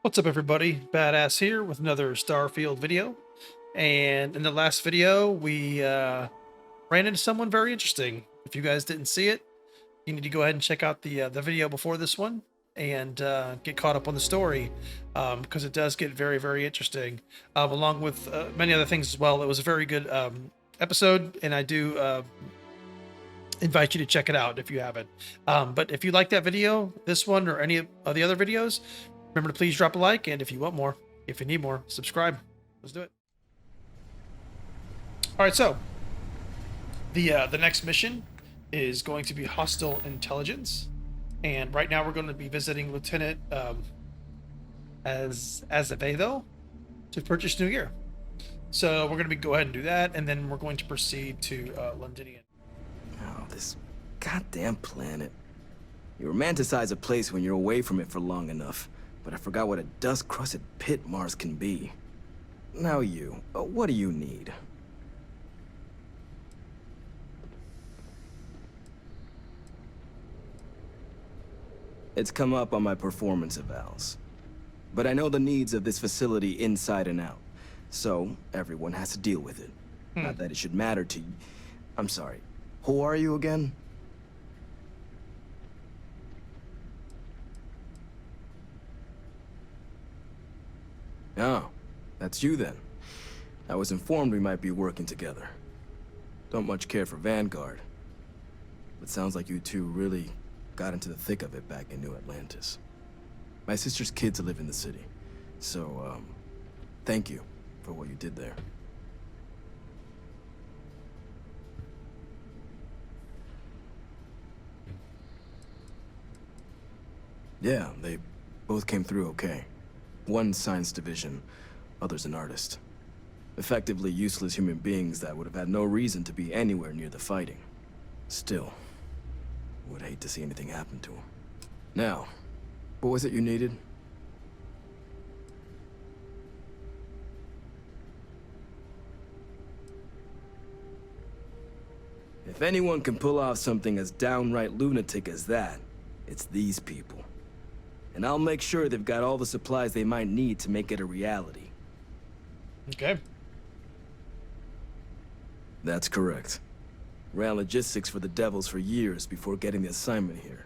What's up, everybody? Badass here with another Starfield video. And in the last video, we ran into someone very interesting. If you guys didn't see it, you need to go ahead and check out the video before this one and get caught up on the story, because it does get very, very interesting, along with many other things as well. It was a very good episode, and I do invite you to check it out if you haven't. But if you like that video, this one, or any of the other videos, remember to please drop a like, and if you want more, if you need more, subscribe. Let's do it. All right, so the next mission is going to be hostile intelligence, and right now we're going to be visiting Lieutenant Azevedo to purchase new gear. So we're going to go ahead and do that, and then we're going to proceed to Londinian. Oh, this goddamn planet. You romanticize a place when you're away from it for long enough, but I forgot what a dust-crusted pit Mars can be. Now you, what do you need? It's come up on my performance evals. But I know the needs of this facility inside and out, so everyone has to deal with it. Not that it should matter to you. I'm sorry, who are you again? Oh, that's you then. I was informed we might be working together. Don't much care for Vanguard, but sounds like you two really got into the thick of it back in New Atlantis. My sister's kids live in the city, so, thank you for what you did there. Yeah, they both came through okay. One science division, other's an artist. Effectively useless human beings that would have had no reason to be anywhere near the fighting. Still, would hate to see anything happen to them. Now, what was it you needed? If anyone can pull off something as downright lunatic as that, it's these people. And I'll make sure they've got all the supplies they might need to make it a reality. Okay. That's correct. Ran logistics for the Devils for years before getting the assignment here.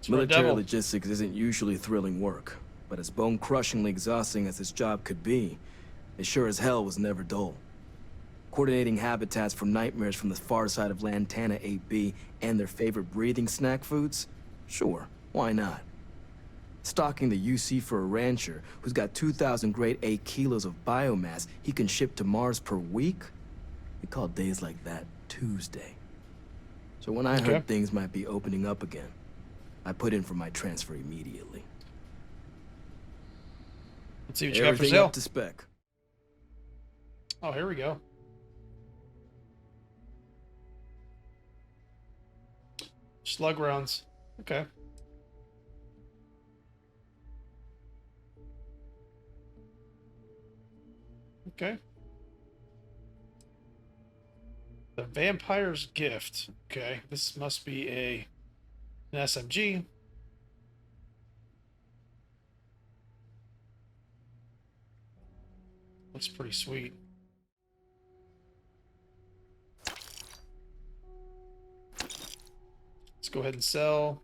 Military logistics isn't usually thrilling work, but as bone-crushingly exhausting as this job could be, it sure as hell was never dull. Coordinating habitats for nightmares from the far side of Lantana 8B and their favorite breathing snack foods? Sure, why not? Stocking the UC for a rancher who's got 2,000 grade A kilos of biomass he can ship to Mars per week? We call days like that Tuesday. So when I heard things might be opening up again, I put in for my transfer immediately. Let's see what you got for Everything sale. up to spec. Oh, here we go. Slug rounds. Okay. Okay. The Vampire's Gift. Okay, this must be an SMG. Looks pretty sweet. Let's go ahead and sell.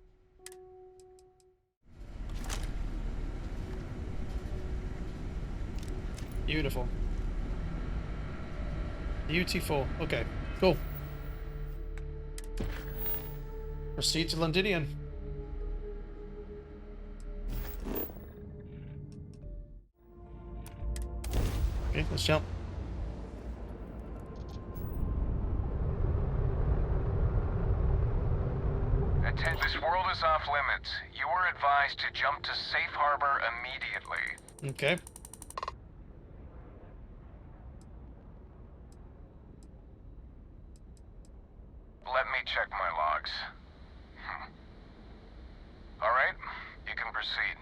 Beautiful. Beautiful. Okay, cool. Proceed to Londinian. Okay, let's jump. Attention, this world is off limits. You are advised to jump to safe harbor immediately. Okay. Let me check my logs. All right, you can proceed.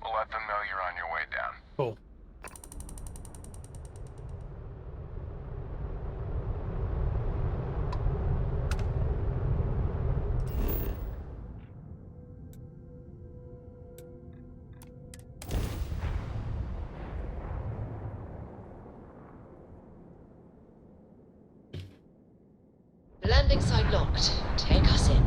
We'll let them know you're on your way down. Cool. Landing site locked. Take us in.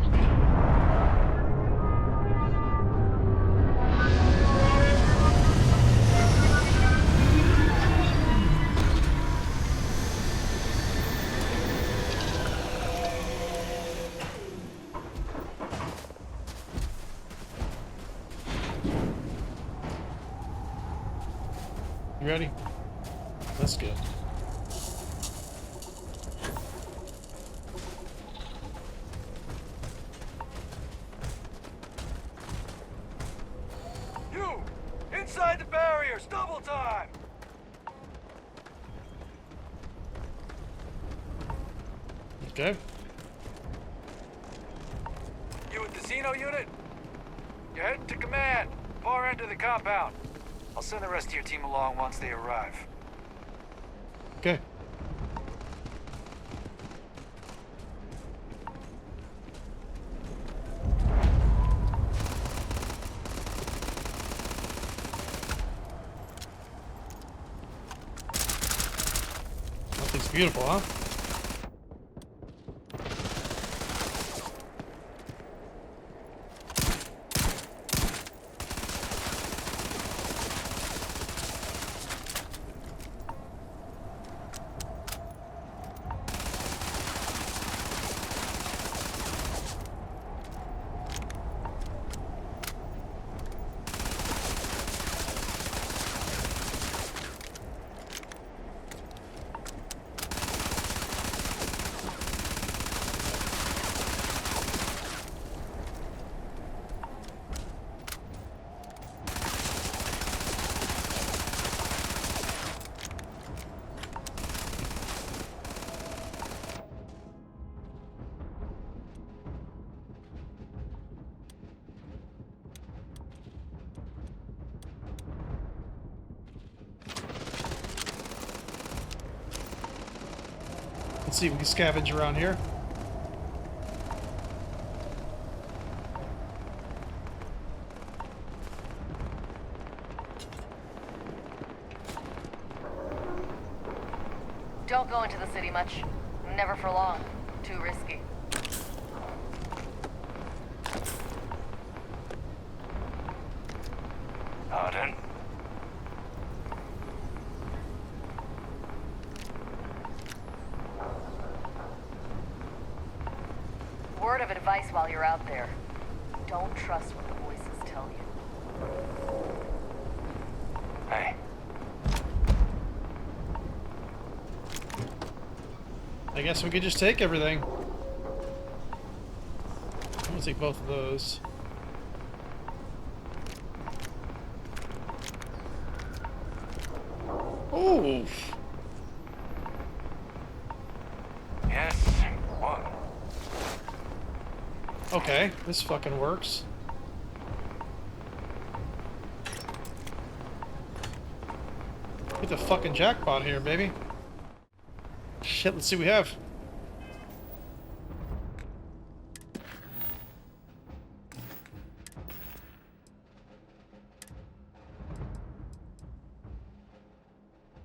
You ready? Let's go. You! Inside the barriers! Double time! Okay. You with the Xeno unit? You're heading to command. Far end of the compound. I'll send the rest of your team along once they arrive. Okay. That thing's beautiful, huh? Let's see if we can scavenge around here. Don't go into the city much. Never for long. Too risky. Pardon? Word of advice while you're out there. Don't trust what the voices tell you. Hey. I guess we could just take everything. I'm gonna take both of those. Oh! Yes, one. Okay, this fucking works. Get the fucking jackpot here, baby. Shit, let's see what we have.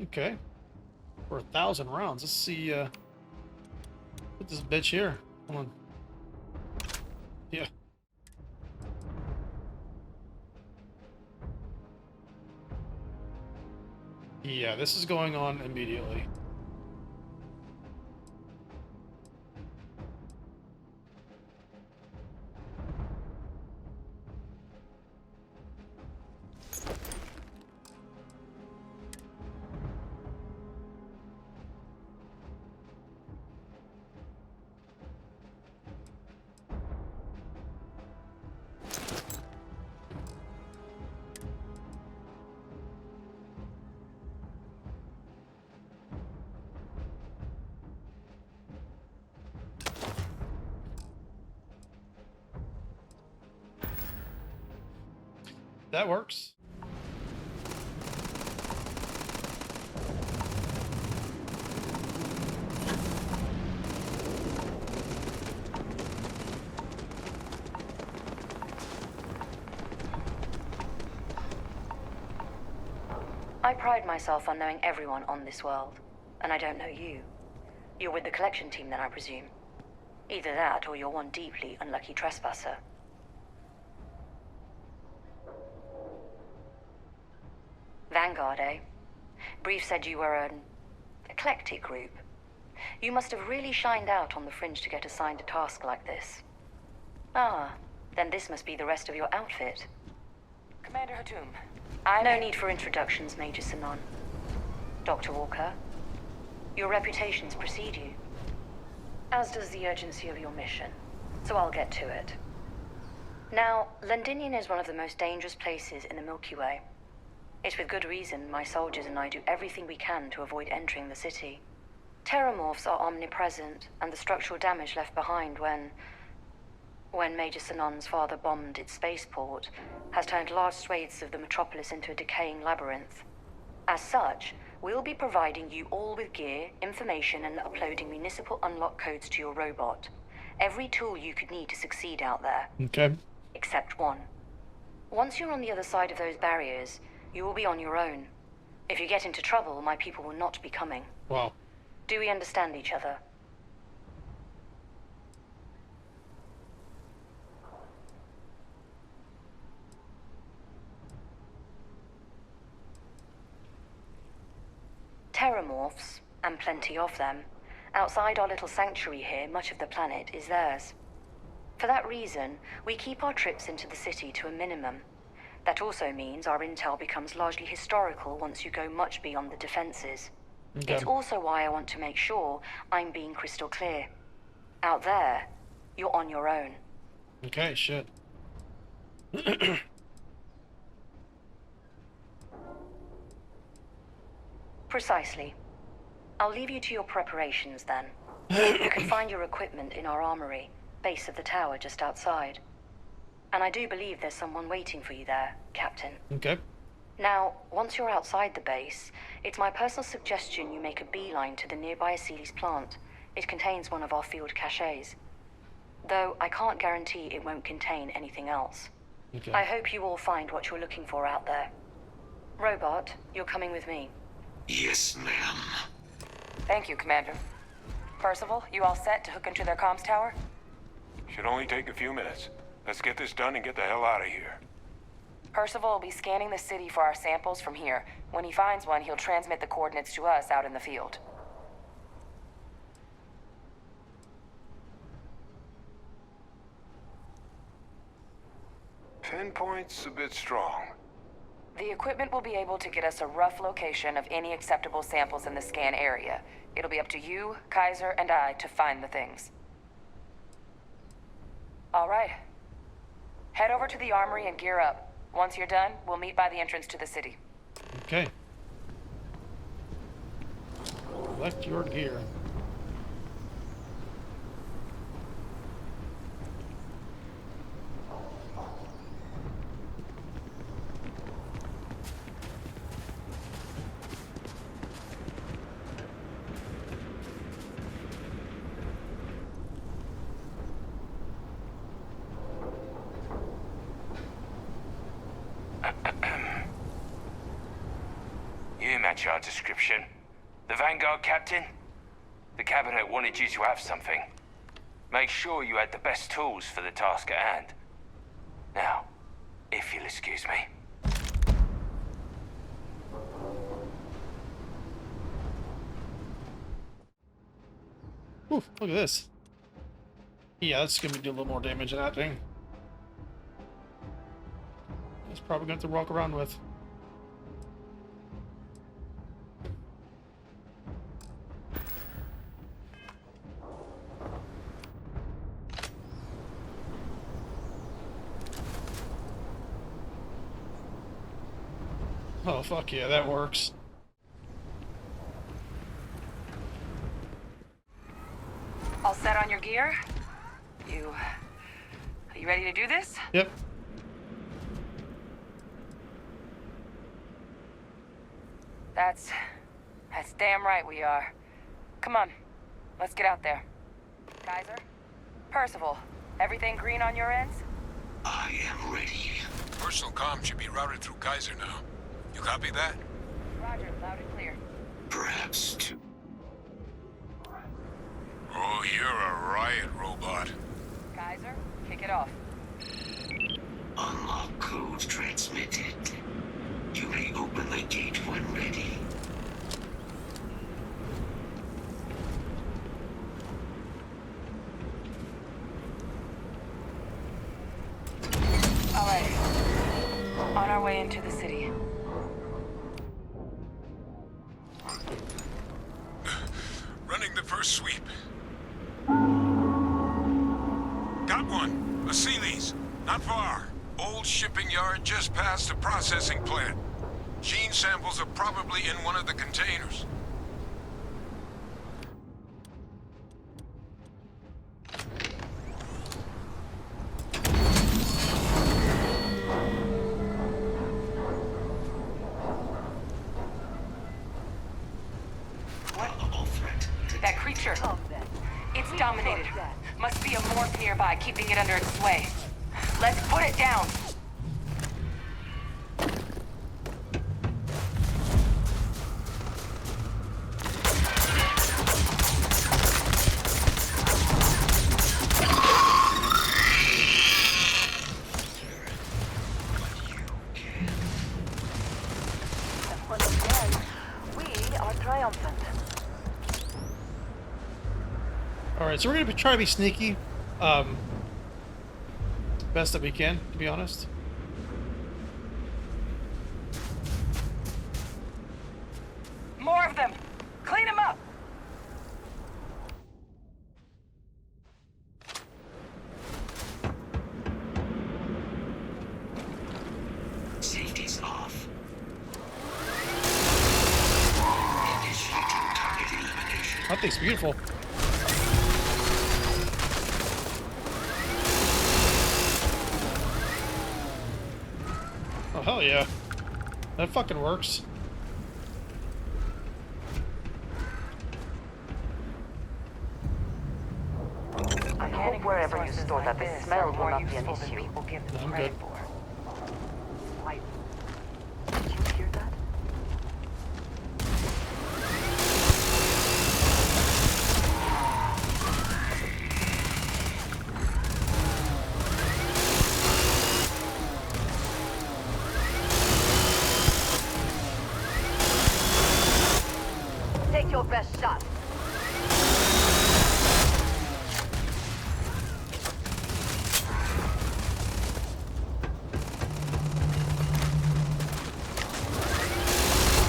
Okay. For 1,000 rounds. Let's see, put this bitch here. Hold on. Yeah. Yeah, this is going on immediately. That works. I pride myself on knowing everyone on this world, and I don't know you. You're with the collection team then, I presume. Either that, or you're one deeply unlucky trespasser. Vanguard, eh? Brief said you were an eclectic group. You must have really shined out on the fringe to get assigned a task like this. Ah, then this must be the rest of your outfit. Commander Hatum, No need for introductions, Major Sinon. Dr. Walker, your reputations precede you, as does the urgency of your mission, so I'll get to it. Now, Londinium is one of the most dangerous places in the Milky Way. It's with good reason my soldiers and I do everything we can to avoid entering the city. Terramorphs are omnipresent, and the structural damage left behind when Major Sinon's father bombed its spaceport has turned large swathes of the metropolis into a decaying labyrinth. As such, we'll be providing you all with gear, information, and uploading municipal unlock codes to your robot. Every tool you could need to succeed out there. Okay. Except one. Once you're on the other side of those barriers, you will be on your own. If you get into trouble, my people will not be coming. Wow. Do we understand each other? Terramorphs, and plenty of them, outside our little sanctuary here, much of the planet is theirs. For that reason, we keep our trips into the city to a minimum. That also means our intel becomes largely historical once you go much beyond the defenses. Okay. It's also why I want to make sure I'm being crystal clear. Out there, you're on your own. Okay, shit. Precisely. I'll leave you to your preparations then. You can find your equipment in our armory, base of the tower just outside. And I do believe there's someone waiting for you there, Captain. Okay. Now, once you're outside the base, it's my personal suggestion you make a beeline to the nearby Aceles plant. It contains one of our field caches. Though I can't guarantee it won't contain anything else. Okay. I hope you all find what you're looking for out there. Robot, you're coming with me. Yes, ma'am. Thank you, Commander. Percival, you all set to hook into their comms tower? Should only take a few minutes. Let's get this done and get the hell out of here. Percival will be scanning the city for our samples from here. When he finds one, he'll transmit the coordinates to us out in the field. Pinpoint's a bit strong. The equipment will be able to get us a rough location of any acceptable samples in the scan area. It'll be up to you, Kaiser, and I to find the things. All right. Head over to the armory and gear up. Once you're done, we'll meet by the entrance to the city. Okay. Collect your gear. You match our description. The Vanguard captain? The cabinet wanted you to have something. Make sure you had the best tools for the task at hand. Now, if you'll excuse me. Ooh, look at this. Yeah, that's gonna do a little more damage than that thing. It's probably gonna have to walk around with. Oh, fuck yeah, that works. All set on your gear? Are you ready to do this? Yep. That's damn right we are. Come on, let's get out there. Kaiser? Percival, everything green on your ends? I am ready. Personal comm should be routed through Kaiser now. You copy that? Roger, loud and clear. Perhaps two. Oh, you're a riot robot. bot. Geyser, kick it off. Unlock code transmitted. You may open the gate when ready. All right. On our way into the city. Running the first sweep. Got one. A Sealy's. Not far. Old shipping yard just past the processing plant. Gene samples are probably in one of the containers. Probable threat. That creature. It's dominated. Must be a morph nearby, keeping it under its sway. Let's put it down. Once again, we are triumphant. All right, so we're gonna try to be sneaky, best that we can, to be honest. More of them. Clean them up. Safety's off. Initiating target elimination. That thing's beautiful. Oh, hell yeah. That fucking works. I hope wherever you store that, the smell will not be an issue. I'm good. Why? Did you hear that? Take your best shot.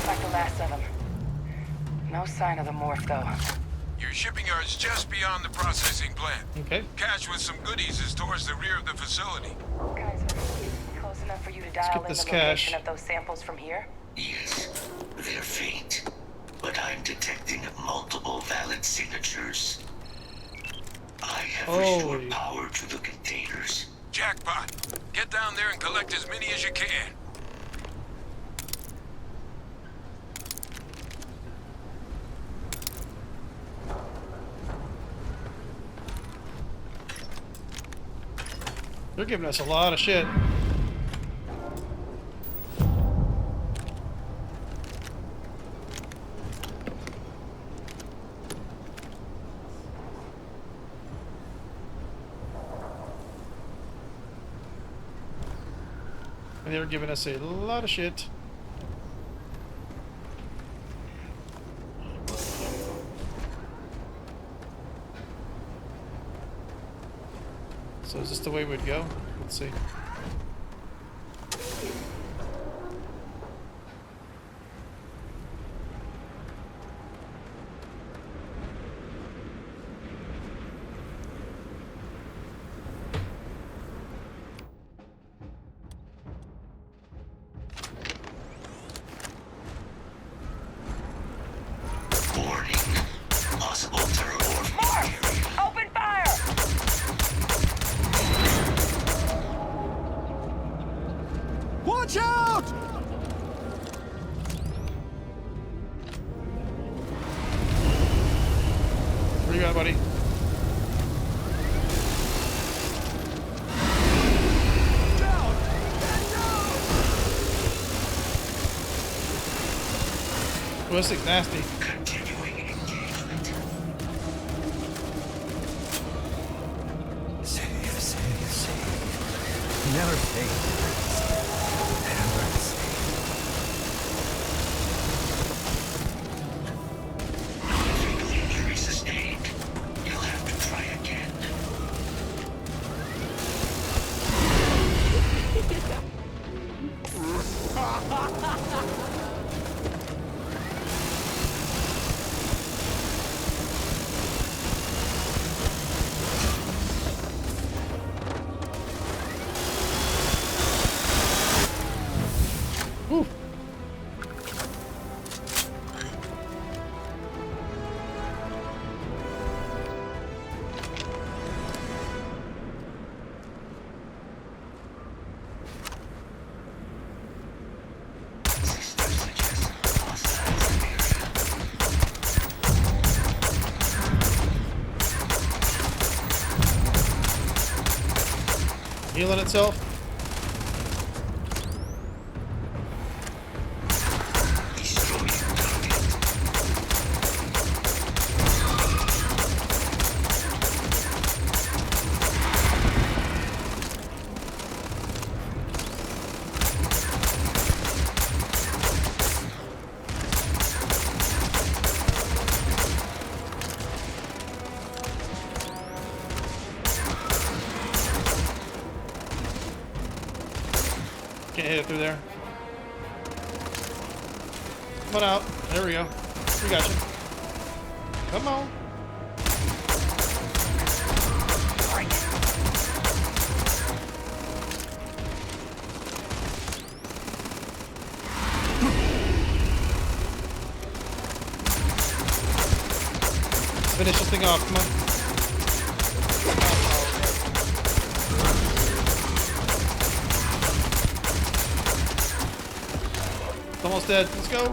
Like the last of them. No sign of the morph, though. Your shipping yard's just beyond the processing plant. Okay. Cache with some goodies is towards the rear of the facility. Geyser, close enough for you to dial in this the cache. location of those samples from here? Yes, they're faint, but I'm detecting multiple valid signatures. I have Holy. restored power to the containers. Jackpot. Get down there and collect as many as you can. They're giving us a lot of shit. And they're giving us a lot of shit. So is this the way we'd go? Let's see. Warning. Possible terror. Morph! Open fire! Watch out! Where you at, buddy? Oh, this thing's nasty. Continuing engagement. never paid. Never paid. Fatal injury sustained. You'll have to try again. Whew. Systems suggest hostiles in the area. Healing itself. Destroy your target. Can't hit it through there. Come on out. There we go. We got you. Come on. Let's finish this thing off. Come on. It's almost dead. Let's go.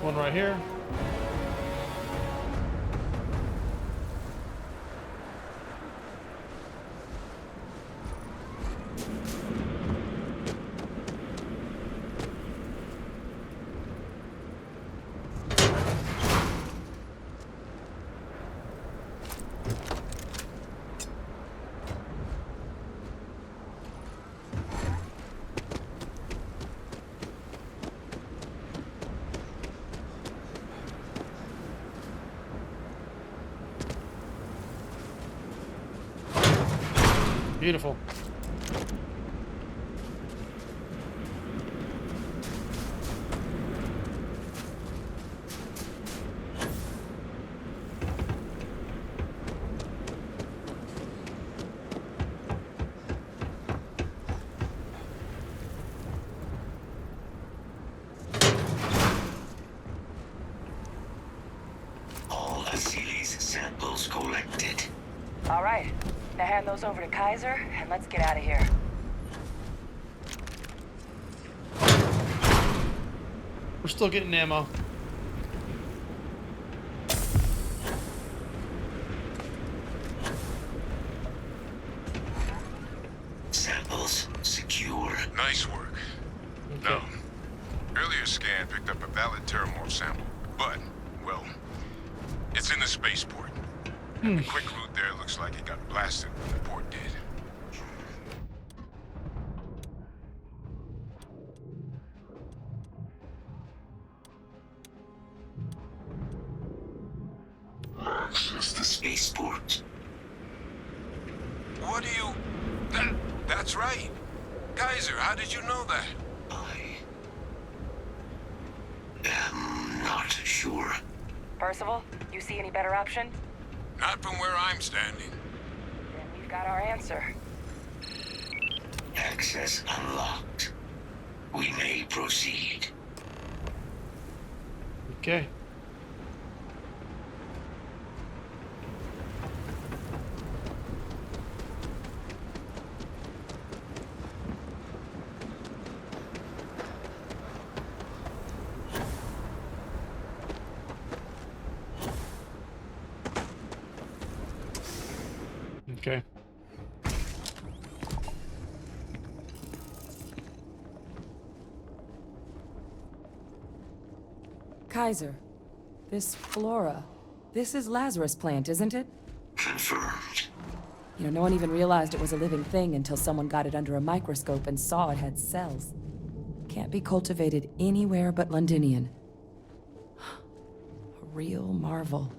One right here. Beautiful. All Achilles samples collected. All right. Now hand those over to Kaiser, and let's get out of here. We're still getting ammo. Samples secure. Nice work. No. Earlier scan picked up a valid terramorph sample, but, well, it's in the spaceport. And the quick route there looks like it got blasted when the port did. Access the spaceport. What do you... That's right. Kaiser, how did you know that? I am not sure. Percival, you see any better option? Not from where I'm standing. Then we've got our answer. Access unlocked. We may proceed. Okay. Okay. Kaiser, this flora, this is Lazarus plant, isn't it? Confirmed. You know, no one even realized it was a living thing until someone got it under a microscope and saw it had cells. Can't be cultivated anywhere but Londinian. A real marvel.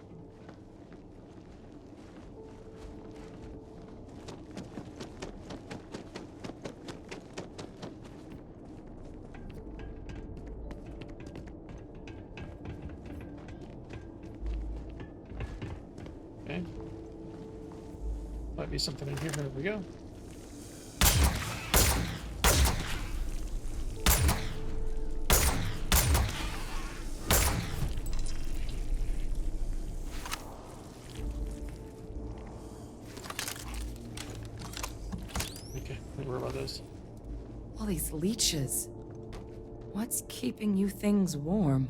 Okay. Might be something in here. There we go. Okay, don't worry about this. All these leeches. What's keeping you things warm?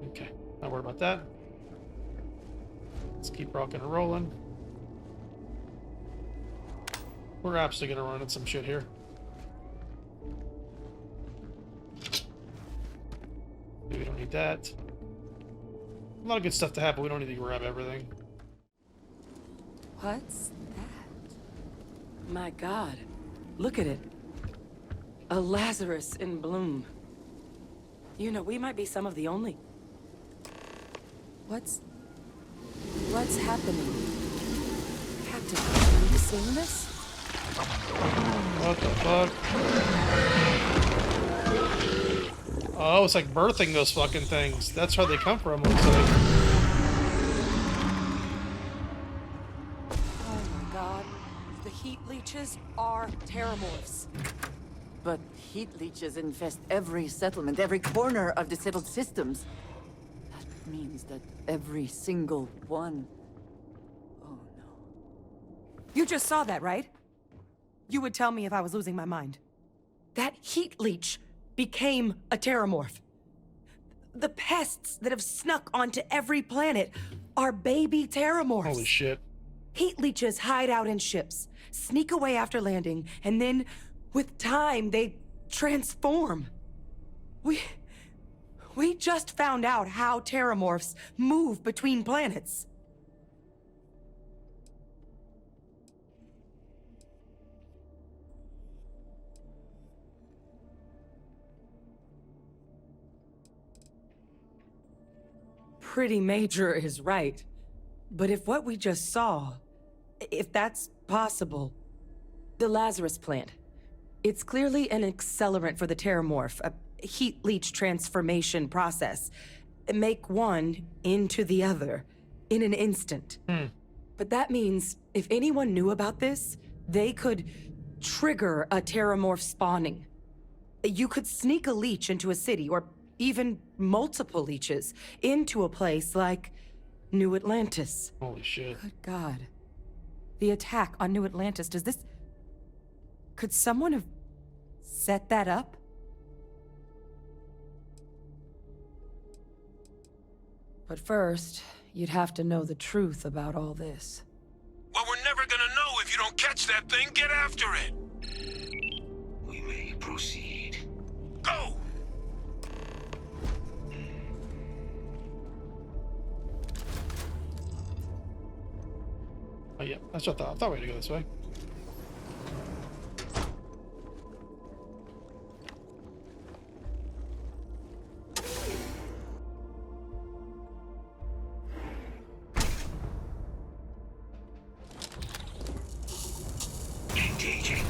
Okay, not worry about that. Let's keep rocking and rolling. We're absolutely gonna run into some shit here. We don't need that. A lot of good stuff to have, but we don't need to grab everything. What's that? My God, look at it. A Lazarus in bloom. You know, we might be some of the only... What's happening? Captain, are you seeing this? What the fuck? Oh, it's like birthing those fucking things. That's where they come from, looks like. Oh my God. The heat leeches are terramorphs. But heat leeches infest every settlement, every corner of the settled systems. That means that every single one... Oh no. You just saw that, right? You would tell me if I was losing my mind. That heat leech became a terramorph. The pests that have snuck onto every planet are baby terramorphs. Holy shit. Heat leeches hide out in ships, sneak away after landing, and then, with time, they transform. We just found out how terramorphs move between planets. Pretty major is right. But if what we just saw, if that's possible, the Lazarus plant, it's clearly an accelerant for the terramorph, a heat leech transformation process. Make one into the other in an instant. But that means if anyone knew about this, they could trigger a terramorph spawning. You could sneak a leech into a city, or even multiple leeches, into a place like New Atlantis. Holy shit. Good God. The attack on New Atlantis, could someone have set that up? But first, you'd have to know the truth about all this. Well, we're never gonna know if you don't catch that thing. Get after it. We may proceed. Go! Oh yeah, that's what I thought. I thought we had to go this way. Engaging.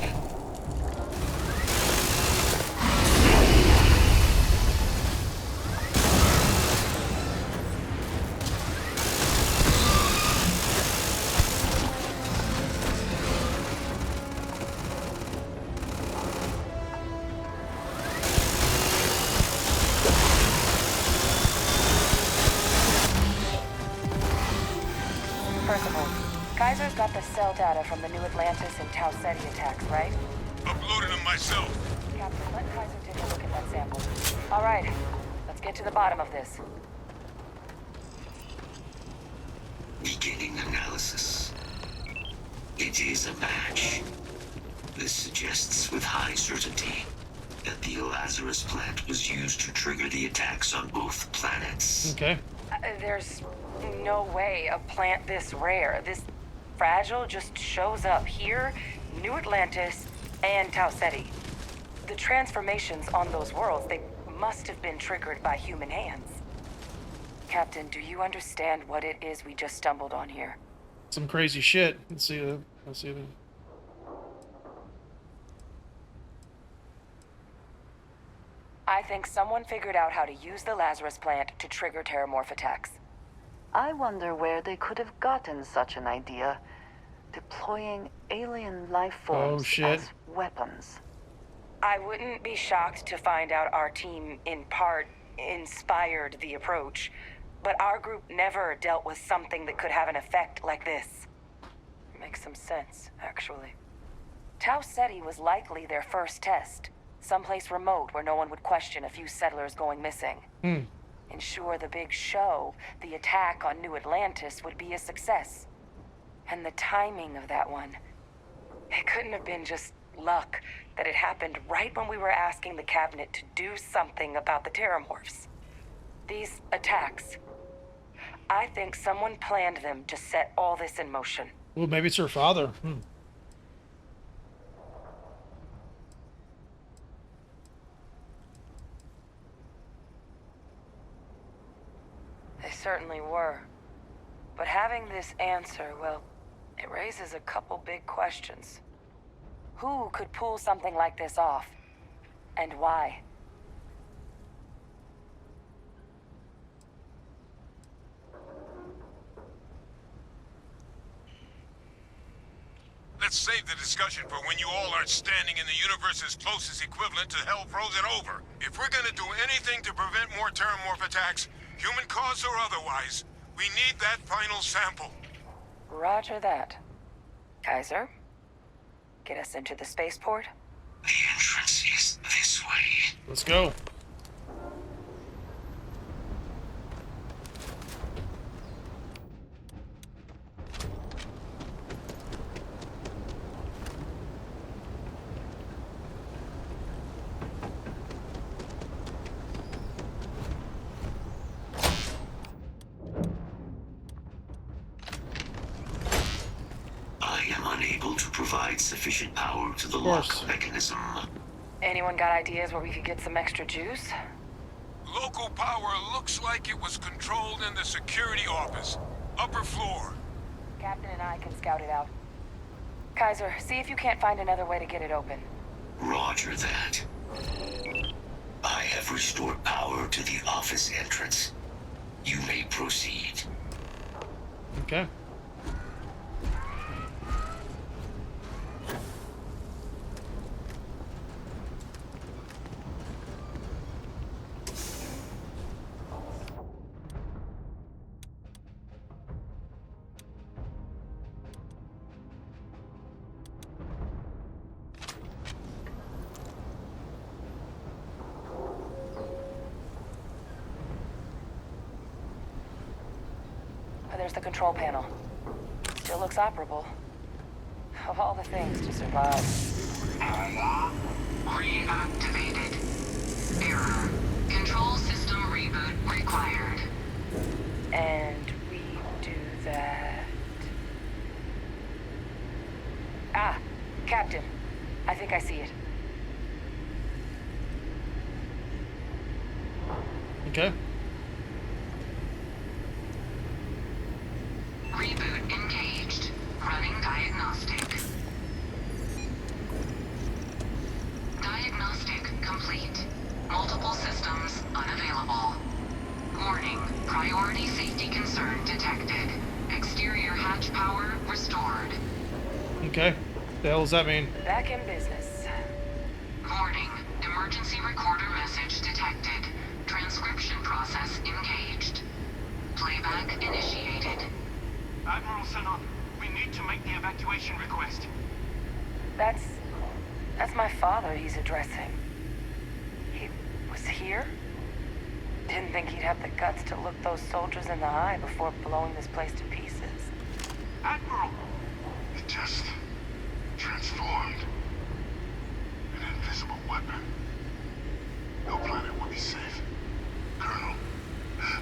Percival, Kaiser's got the cell data from the New Atlantis and Tau Ceti attacks, right? Uploaded them myself. Captain, let Kaiser take a look at that sample. All right, let's get to the bottom of this. Beginning analysis. It is a match. This suggests with high certainty that the Lazarus plant was used to trigger the attacks on both planets. Okay. There's no way a plant this rare, this fragile, just shows up here, New Atlantis, and Tau Ceti. The transformations on those worlds, they must have been triggered by human hands. Captain, do you understand what it is we just stumbled on here? Some crazy shit. Let's see. I think someone figured out how to use the Lazarus plant to trigger terramorph attacks. I wonder where they could have gotten such an idea, deploying alien life forms as weapons. I wouldn't be shocked to find out our team, in part, inspired the approach, but our group never dealt with something that could have an effect like this. Makes some sense, actually. Tau Ceti was likely their first test, someplace remote where no one would question a few settlers going missing. Ensure the big show, the attack on New Atlantis, would be a success. And the timing of that one, it couldn't have been just luck that it happened right when we were asking the cabinet to do something about the terramorphs. These attacks, I think someone planned them to set all this in motion. Well, maybe it's her father. They certainly were. But having this answer, well, it raises a couple big questions. Who could pull something like this off? And why? Let's save the discussion for when you all aren't standing in the universe's closest equivalent to hell frozen over. If we're gonna do anything to prevent more terramorph attacks, human cause or otherwise, we need that final sample. Roger that. Kaiser, get us into the spaceport? The entrance is this way. Let's go. Provide sufficient power to the lock mechanism. Anyone got ideas where we could get some extra juice? Local power looks like it was controlled in the security office. Upper floor. Captain and I can scout it out. Kaiser, see if you can't find another way to get it open. Roger that. I have restored power to the office entrance. You may proceed. Okay. There's the control panel. Still looks operable. Of all the things to survive. Reactivated. Error. Control system reboot required. And we do that... Ah, Captain. I think I see it. Okay. Reboot engaged. Running diagnostic. Diagnostic complete. Multiple systems unavailable. Warning. Priority safety concern detected. Exterior hatch power restored. Okay. The hell does that mean? Back in business. Warning. Emergency recorder message detected. Transcription process engaged. Playback initiated. Admiral Sinon, we need to make the evacuation request. That's my father he's addressing. He was here? Didn't think he'd have the guts to look those soldiers in the eye before blowing this place to pieces. Admiral! It just transformed. invisible weapon. No planet would be safe. Colonel,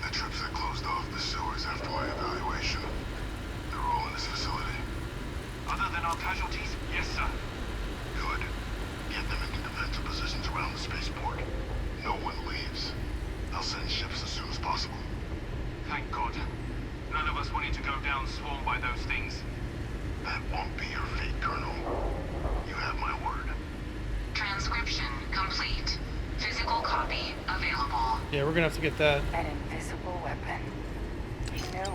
the troops that closed off the sewers after my evaluation, they're all in this facility. Other than our casualties? Yes, sir. Good. Get them into defensive positions around the spaceport. No one leaves. I'll send ships as soon as possible. Thank God. None of us wanted to go down swarmed by those things. That won't be your fate, Colonel. You have my word. Transcription complete. Physical copy available. Yeah, we're gonna have to get that. An invisible weapon. He knew.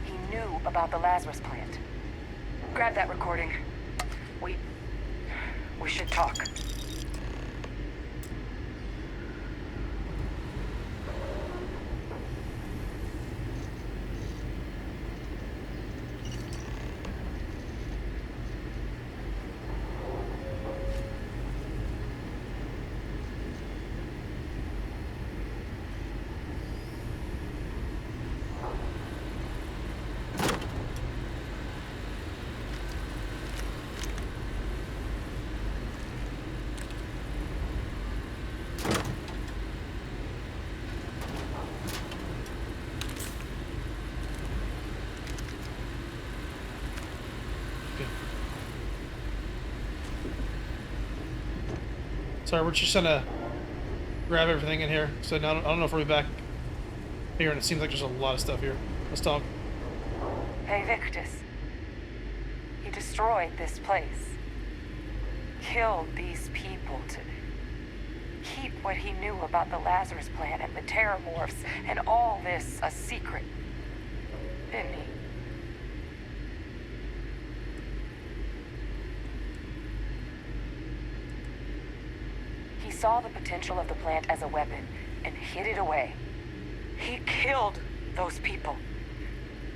He knew about the Lazarus plant. Grab that recording. We should talk. Sorry, we're just trying to grab everything in here. So now I don't know if we'll be back here, and it seems like there's a lot of stuff here. Let's talk. Hey, Victus. He destroyed this place. Killed these people to keep what he knew about the Lazarus plant and the Terramorphs and all this a secret. Didn't he? He saw the potential of the plant as a weapon and hid it away. He killed those people.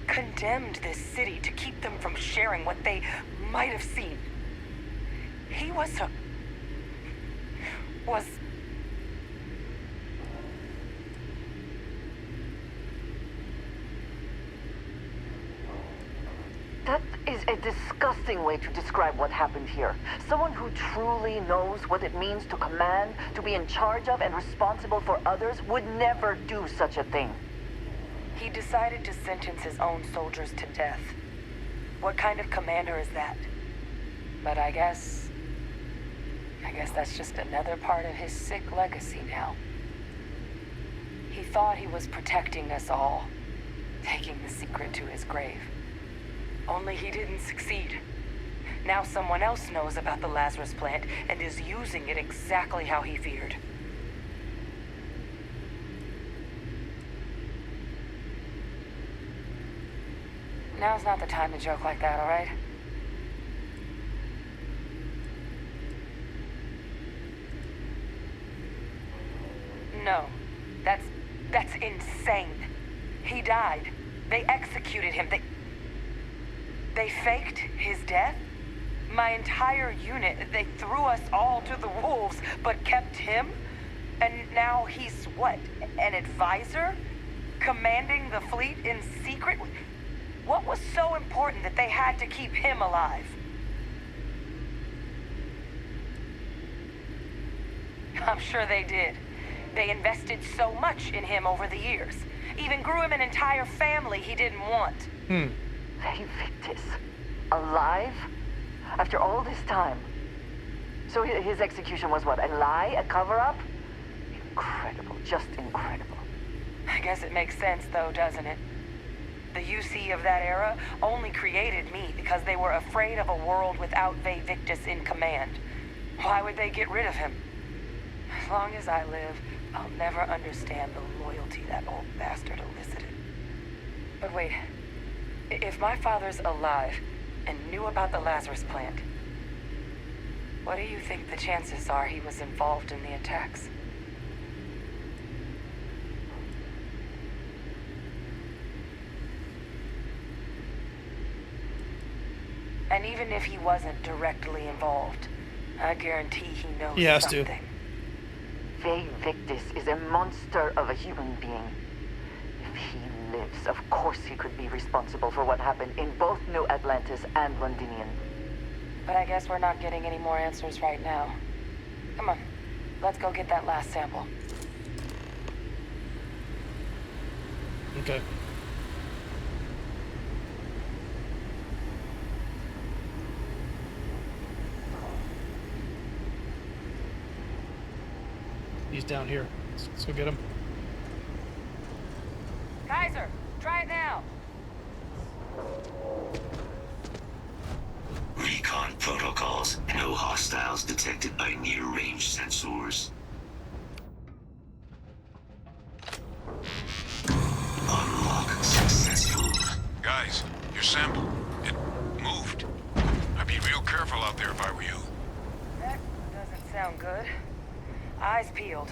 Condemned this city to keep them from sharing what they might have seen. He was That is a disgusting way to describe what happened here. Someone who truly knows what it means to command, to be in charge of and responsible for others would never do such a thing. He decided to sentence his own soldiers to death. What kind of commander is that? But I guess that's just another part of his sick legacy now. He thought he was protecting us all, taking the secret to his grave. Only he didn't succeed. Now someone else knows about the Lazarus plant and is using it exactly how he feared. Now's not the time to joke like that, all right? No. That's insane. He died. They executed him. They faked his death? My entire unit, they threw us all to the wolves, but kept him? And now he's what, an advisor? Commanding the fleet in secret? What was so important that they had to keep him alive? I'm sure they did. They invested so much in him over the years. Even grew him an entire family he didn't want. Hey, Victus. Alive? After all this time? So his execution was what, a lie? A cover-up? Incredible. Just incredible. I guess it makes sense, though, doesn't it? The UC of that era only created me because they were afraid of a world without Ve Victus in command. Why would they get rid of him? As long as I live, I'll never understand the loyalty that old bastard elicited. But wait, if my father's alive and knew about the Lazarus plant, what do you think the chances are he was involved in the attacks? And even if he wasn't directly involved, I guarantee he knows something. Ve Victus is a monster of a human being. If he lives, of course he could be responsible for what happened in both New Atlantis and Londinium. But I guess we're not getting any more answers right now. Come on. Let's go get that last sample. Okay. He's down here. Let's go get him. Kaiser, try it now. Recon protocols. No hostiles detected by near-range sensors. Unlock successful. Guys, your sample. It moved. I'd be real careful out there if I were you. That doesn't sound good. Eyes peeled.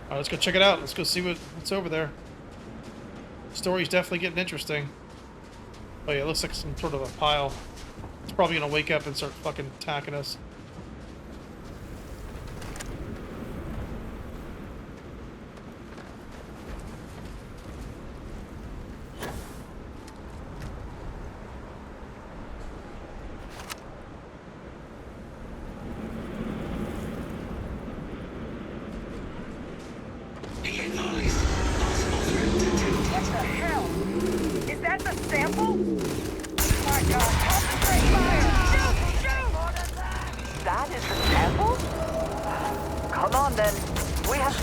All right, let's go check it out. Let's go see what's over there. The story's definitely getting interesting. Oh yeah, it looks like some sort of a pile. It's probably gonna wake up and start fucking attacking us. What the hell? Is that the sample? My God, concentrate fire! Shoot! That is the sample? Come on then. We have...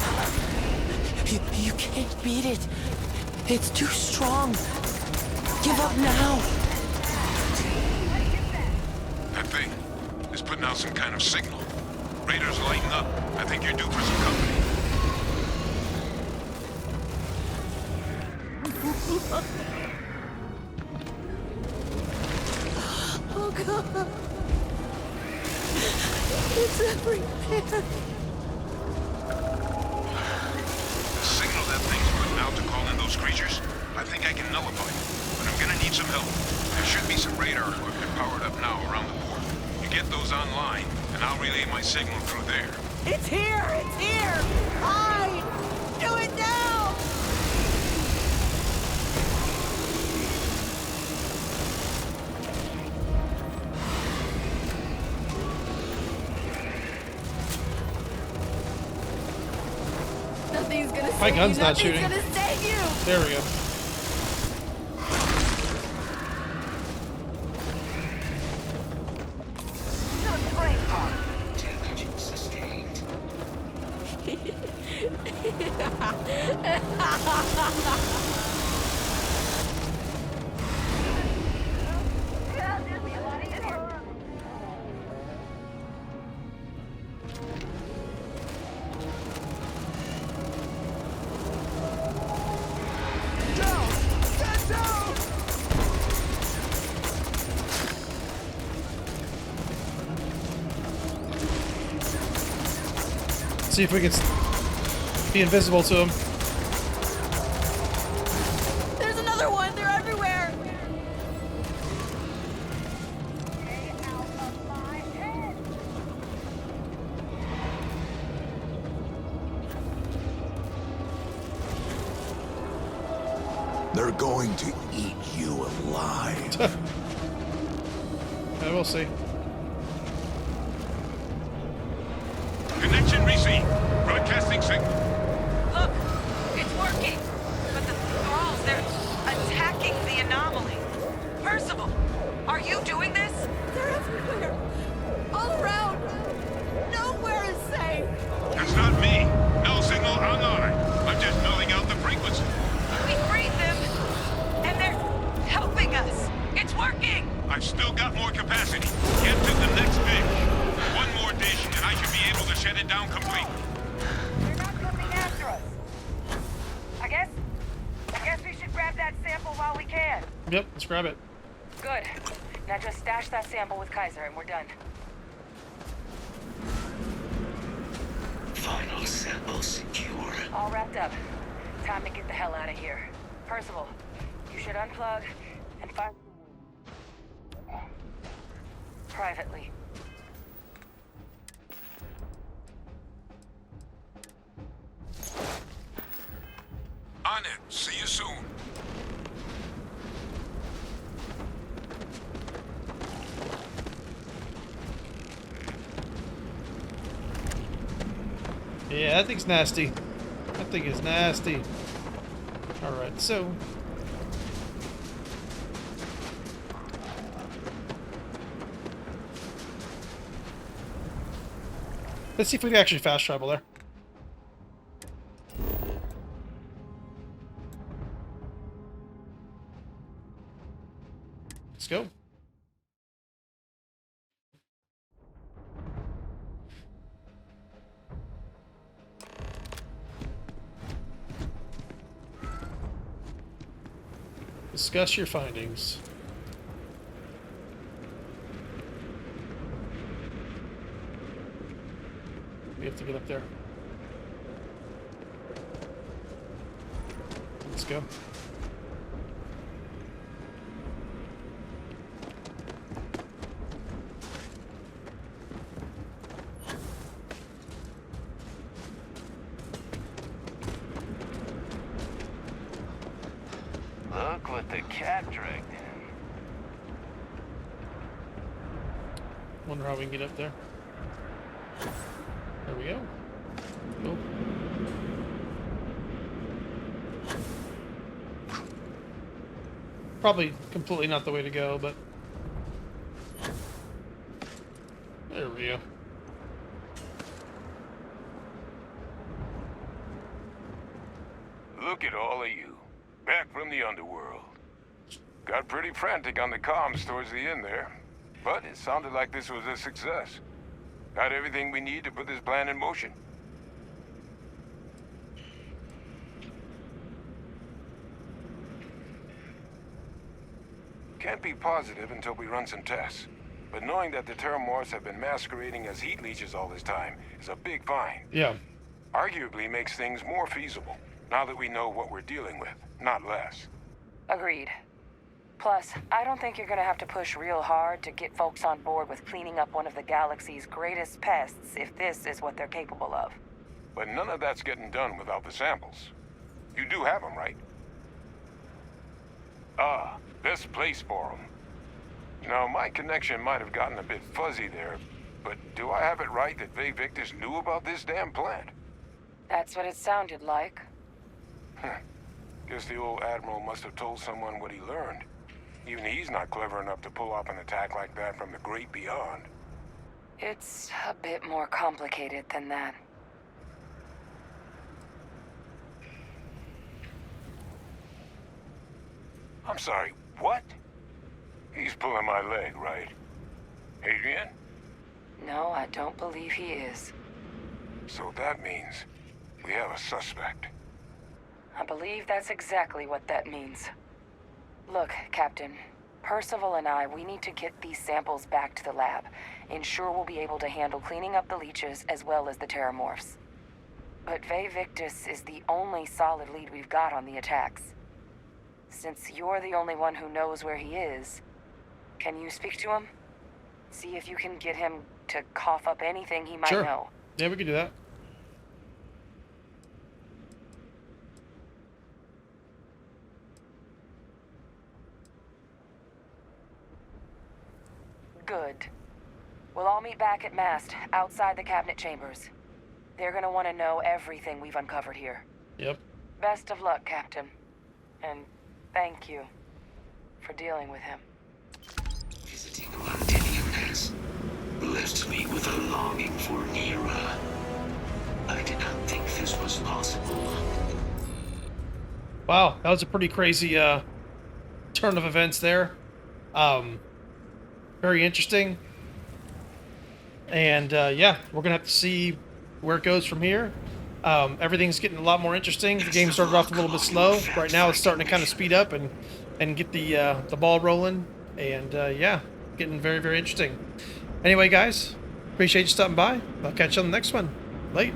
You can't beat it. It's too strong. Give up now. That thing is putting out some kind of signal. Radar's lighting up. I think you're due for some company. Oh God. It's everywhere. The signal that thing's putting out to call in those creatures, I think I can nullify it. But I'm gonna need some help. There should be some radar equipment powered up now around the port. You get those online, and I'll relay my signal through there. It's here! It's here! Hide! Do it now! Nothing's gonna save My gun's you. not Nothing's shooting. gonna save you! There we go. Damage sustained. See if we can be invisible to him. There's another one! They're everywhere! They're going to eat you alive. Yeah, we'll see. Connection received. Broadcasting signal. Look, it's working. But the thralls, they're attacking the anomaly. Percival, are you doing this? They're everywhere! All around! Nowhere is safe! That's not me. No signal online. I'm just nulling out the frequency. We freed them, and they're helping us. It's working! I've still got more capacity. Get to the next dish. One more dish, and I should be able to shut it down completely. They're not coming after us. I guess we should grab that sample while we can. Yep, let's grab it. Good. Now just stash that sample with Kaiser and we're done. Final sample secured. All wrapped up. Time to get the hell out of here. Percival, you should unplug and find... privately. See you soon. Yeah, that thing's nasty. That thing is nasty. Alright, so... let's see if we can actually fast travel there. Let's go. Discuss your findings. We have to get up there. Let's go. Look what the cat dragged in. Wonder how we can get up there. There we go. Cool. Probably completely not the way to go, but there we go. Look at all of you. Back from the underworld. Got pretty frantic on the comms towards the end there. But it sounded like this was a success. Got everything we need to put this plan in motion. Can't be positive until we run some tests. But knowing that the Terramorphs have been masquerading as heat leeches all this time is a big find. Yeah. Arguably makes things more feasible, now that we know what we're dealing with, not less. Agreed. Plus, I don't think you're gonna have to push real hard to get folks on board with cleaning up one of the galaxy's greatest pests if this is what they're capable of. But none of that's getting done without the samples. You do have them, right? Ah, best place for them. Now, my connection might have gotten a bit fuzzy there, but do I have it right that Vay Victus knew about this damn plant? That's what it sounded like. Guess the old Admiral must have told someone what he learned. Even he's not clever enough to pull off an attack like that from the great beyond. It's a bit more complicated than that. I'm sorry, what? He's pulling my leg, right? Adrian? No, I don't believe he is. So that means we have a suspect. I believe that's exactly what that means. Look, Captain. Percival and I, we need to get these samples back to the lab. Ensure we'll be able to handle cleaning up the leeches as well as the Terramorphs. But Vay Victus is the only solid lead we've got on the attacks. Since you're the only one who knows where he is, can you speak to him? See if you can get him to cough up anything he might know. Yeah, we can do that. Good. We'll all meet back at Mast, outside the cabinet chambers. They're gonna want to know everything we've uncovered here. Yep. Best of luck, Captain. And thank you for dealing with him. Visiting the Londinium has left me with a longing for Nira. I did not think this was possible. Wow, that was a pretty crazy turn of events there. Very interesting. And yeah, we're gonna have to see where it goes from here. Everything's getting a lot more interesting. The game started off a little bit slow. Right now it's starting to kind of speed up and get the ball rolling. And yeah, getting very, very interesting. Anyway, guys, appreciate you stopping by. I'll catch you on the next one. Late.